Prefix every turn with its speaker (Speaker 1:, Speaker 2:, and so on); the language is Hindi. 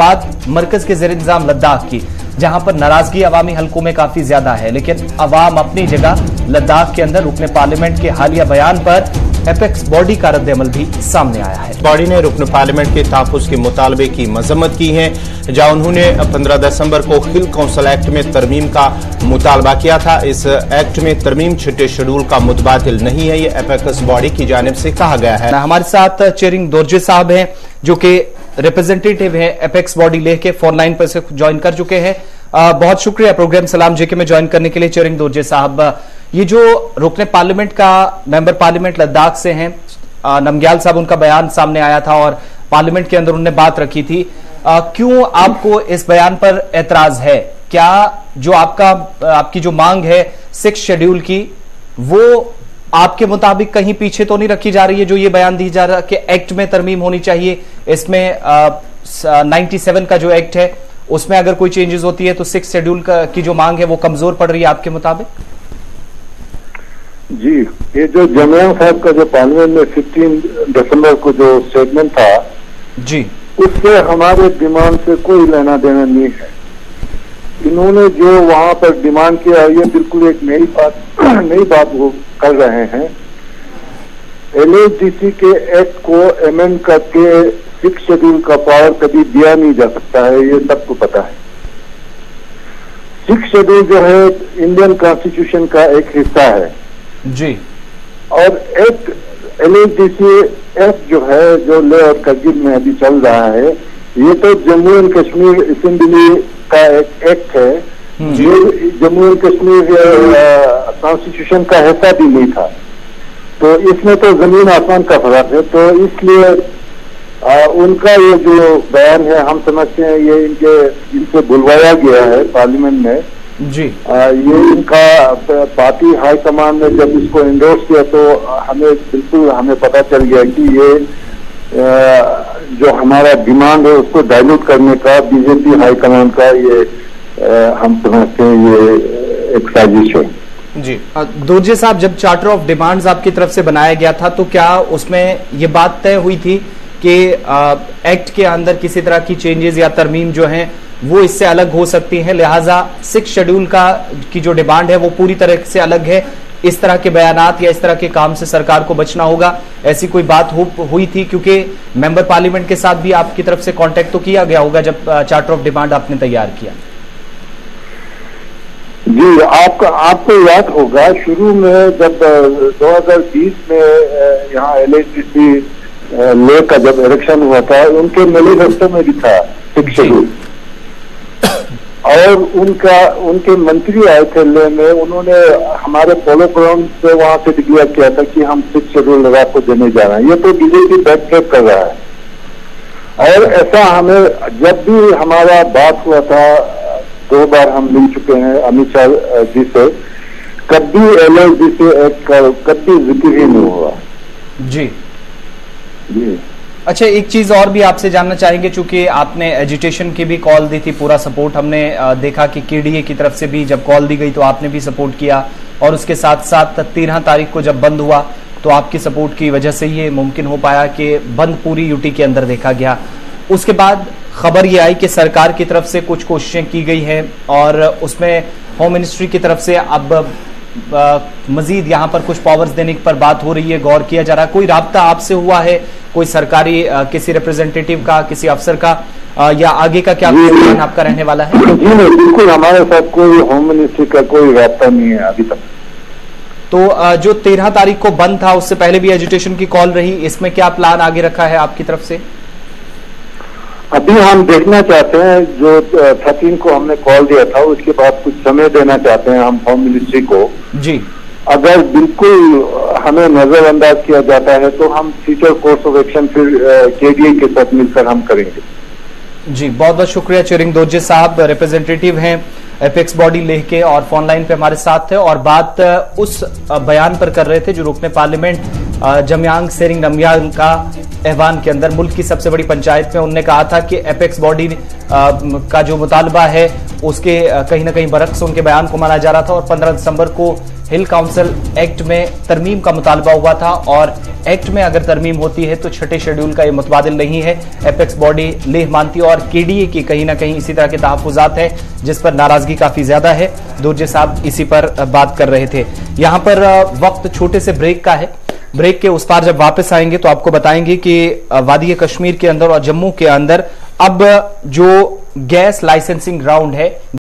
Speaker 1: बात मरकज के ज़ेर इंतजाम लद्दाख की, जहां पर नाराजगी अवामी हलकों में काफी ज्यादा है, लेकिन अवाम अपनी जगह। लद्दाख के अंदर रुकन पार्लियामेंट के हालिया बयान पर एपेक्स बॉडी का रद्द-ए-अमल भी सामने आया है।
Speaker 2: बॉडी ने रुकन पार्लियामेंट के तहफ़्फ़ुज़ के मुतालबे की मजम्मत की है, जहां उन्होंने 15 दिसंबर को हिल काउंसिल एक्ट में तरमीम का मुतालबा किया था। इस एक्ट में तरमीम छठे शेड्यूल का मुतबादिल नहीं है, ये एपेक्स बॉडी की जानिब से कहा गया है।
Speaker 1: हमारे साथ चेरिंग दोरजे साहब हैं, जो कि रिप्रेजेंटेटिव है एपेक्स बॉडी लेह के, फोन लाइन पर से ज्वाइन कर चुके हैं। बहुत शुक्रिया प्रोग्राम सलाम जेके में ज्वाइन करने के लिए। चेरिंग दोरजे साहब, ये जो रुकने पार्लियामेंट का मेंबर पार्लियामेंट लद्दाख से हैं, नमग्याल साहब, उनका बयान सामने आया था और पार्लियामेंट के अंदर उन्होंने बात रखी थी। क्यों आपको इस बयान पर एतराज है? क्या जो आपकी जो मांग है 6 शेड्यूल की, वो आपके मुताबिक कहीं पीछे तो नहीं रखी जा रही है? जो ये बयान दी जा रहा है कि एक्ट में तरमीम होनी चाहिए, इसमें 97 का जो एक्ट है उसमें अगर कोई चेंजेस होती है तो 6 शेड्यूल की जो मांग है वो कमजोर पड़ रही है आपके मुताबिक?
Speaker 3: जी, ये जो जमियान साहब का जो पार्लियामेंट में 15 दिसंबर को जो स्टेटमेंट था
Speaker 1: जी,
Speaker 3: उससे हमारे डिमांड से कोई लेना देना नहीं है। इन्होंने जो वहां पर डिमांड किया, ये बिल्कुल एक नई बात वो कर रहे हैं। LHDC के एक्ट को अमेंड करके 6 शेड्यूल का पावर कभी दिया नहीं जा सकता है, ये सबको पता है। 6 शेड्यूल जो है इंडियन कॉन्स्टिट्यूशन का एक हिस्सा है
Speaker 1: जी,
Speaker 3: और एक LHDC एक्ट जो है, जो लेह और करगिल में अभी चल रहा है, ये तो जम्मू एंड कश्मीर असेंबली का एक एक्ट है। ये जम्मू एंड कश्मीर कॉन्स्टिट्यूशन का हिस्सा भी नहीं था, तो इसमें तो जमीन आसमान का फर्क है। तो इसलिए उनका ये जो बयान है, हम समझते हैं ये इनसे बुलवाया गया है पार्लियामेंट में
Speaker 1: जी।
Speaker 3: ये इनका पार्टी हाईकमान ने जब इसको इंडोर्स किया तो हमें पता चल गया कि ये जो हमारा डिमांड है उसको डाइल्यूट करने का बीजेपी हाईकमान का ये हम समझते हैं ये एक साजिश है।
Speaker 1: जी, दोरजे साहब, जब चार्टर ऑफ डिमांड्स आपकी तरफ से बनाया गया था तो क्या उसमें ये बात तय हुई थी कि एक्ट के अंदर किसी तरह की चेंजेस या तरमीम जो हैं वो इससे अलग हो सकती हैं, लिहाजा 6 शेड्यूल की जो डिमांड है वो पूरी तरह से अलग है, इस तरह के बयानात या इस तरह के काम से सरकार को बचना होगा, ऐसी कोई बात हुई थी? क्योंकि मेंबर पार्लियामेंट के साथ भी आपकी तरफ से कांटेक्ट तो किया गया होगा जब चार्टर ऑफ डिमांड आपने तैयार किया।
Speaker 3: जी, आपको याद होगा शुरू में जब 2020 में यहाँ LHDC लेह का जब इलेक्शन हुआ था, उनके मैनिफेस्टो में भी था 6 शेड्यूल, और उनके मंत्री आए थे लेह में, उन्होंने हमारे पोलो ग्राउंड से वहां से डिक्लेयर किया था कि हम 6 शेड्यूल लद्दाख को देने जा रहे हैं। ये तो बीजेपी बैकट्रैक कर रहा है, और ऐसा हमें जब भी हमारा बात हुआ था, 2 बार हम मिल चुके हैं अमित शाह जी से, कभी LHDC एक्ट का कभी जिक्र ही नहीं हुआ।
Speaker 1: जी
Speaker 3: जी,
Speaker 1: अच्छा, एक चीज और भी आपसे जानना चाहेंगे, चूंकि आपने एजिटेशन की भी कॉल दी थी, पूरा सपोर्ट हमने देखा कि KDA की तरफ से भी जब कॉल दी गई तो आपने भी सपोर्ट किया, और उसके साथ साथ 13 तारीख को जब बंद हुआ तो आपकी सपोर्ट की वजह से ये मुमकिन हो पाया कि बंद पूरी यूटी के अंदर देखा गया। उसके बाद खबर ये आई कि सरकार की तरफ से कुछ कोशिशें की गई हैं और उसमें होम मिनिस्ट्री की तरफ से अब मजीद यहाँ पर कुछ पावर्स देने पर बात हो रही है, गौर किया जा रहा है। कोई राब्ता आपसे हुआ है, कोई सरकारी किसी रिप्रेजेंटेटिव का, किसी अफसर का, या आगे का क्या प्लान आपका रहने वाला है?
Speaker 3: जी नहीं, बिल्कुल हमारे साथ कोई होम मिनिस्ट्री का कोई राब्ता नहीं है अभी तक।
Speaker 1: तो जो 13 तारीख को बंद था, उससे पहले भी एजुटेशन की कॉल रही, इसमें क्या प्लान आगे रखा है आपकी तरफ से?
Speaker 3: अभी हम देखना चाहते हैं, जो 13 को हमने कॉल दिया था उसके बाद कुछ समय देना चाहते हैं हम होम मिनिस्ट्री को
Speaker 1: जी।
Speaker 3: अगर बिल्कुल हमें नजरअंदाज किया जाता है तो हम फ्यूचर कोर्स ऑफ एक्शन फिर KDA के साथ मिलकर हम करेंगे।
Speaker 1: जी, बहुत बहुत शुक्रिया। चेरिंग दोरजे साहब रिप्रेजेंटेटिव हैं एपेक्स बॉडी लेह के, और फोन लाइन पे हमारे साथ थे और बात उस बयान पर कर रहे थे जो रुकने पार्लियामेंट जमयांग सेरिंग नमग्याल का ऐवान के अंदर, मुल्क की सबसे बड़ी पंचायत में, उन्होंने कहा था कि एपेक्स बॉडी का जो मुतालबा है उसके कहीं ना कहीं बरक्स उनके बयान को माना जा रहा था, और 15 दिसंबर को हिल काउंसिल एक्ट में तरमीम का मुतालबा हुआ था और एक्ट में अगर तरमीम होती है तो छठे शेड्यूल का ये मुतबादिल नहीं है। एपेक्स बॉडी लेह मानती है और केडीए की कहीं ना कहीं इसी तरह के तहफ्फुजात हैं जिस पर नाराजगी काफी ज्यादा है। दोरजे साहब इसी पर बात कर रहे थे। यहां पर वक्त छोटे से ब्रेक का है। ब्रेक के उस पार जब वापस आएंगे तो आपको बताएंगे कि वादी कश्मीर के अंदर और जम्मू के अंदर अब जो गैस लाइसेंसिंग राउंड है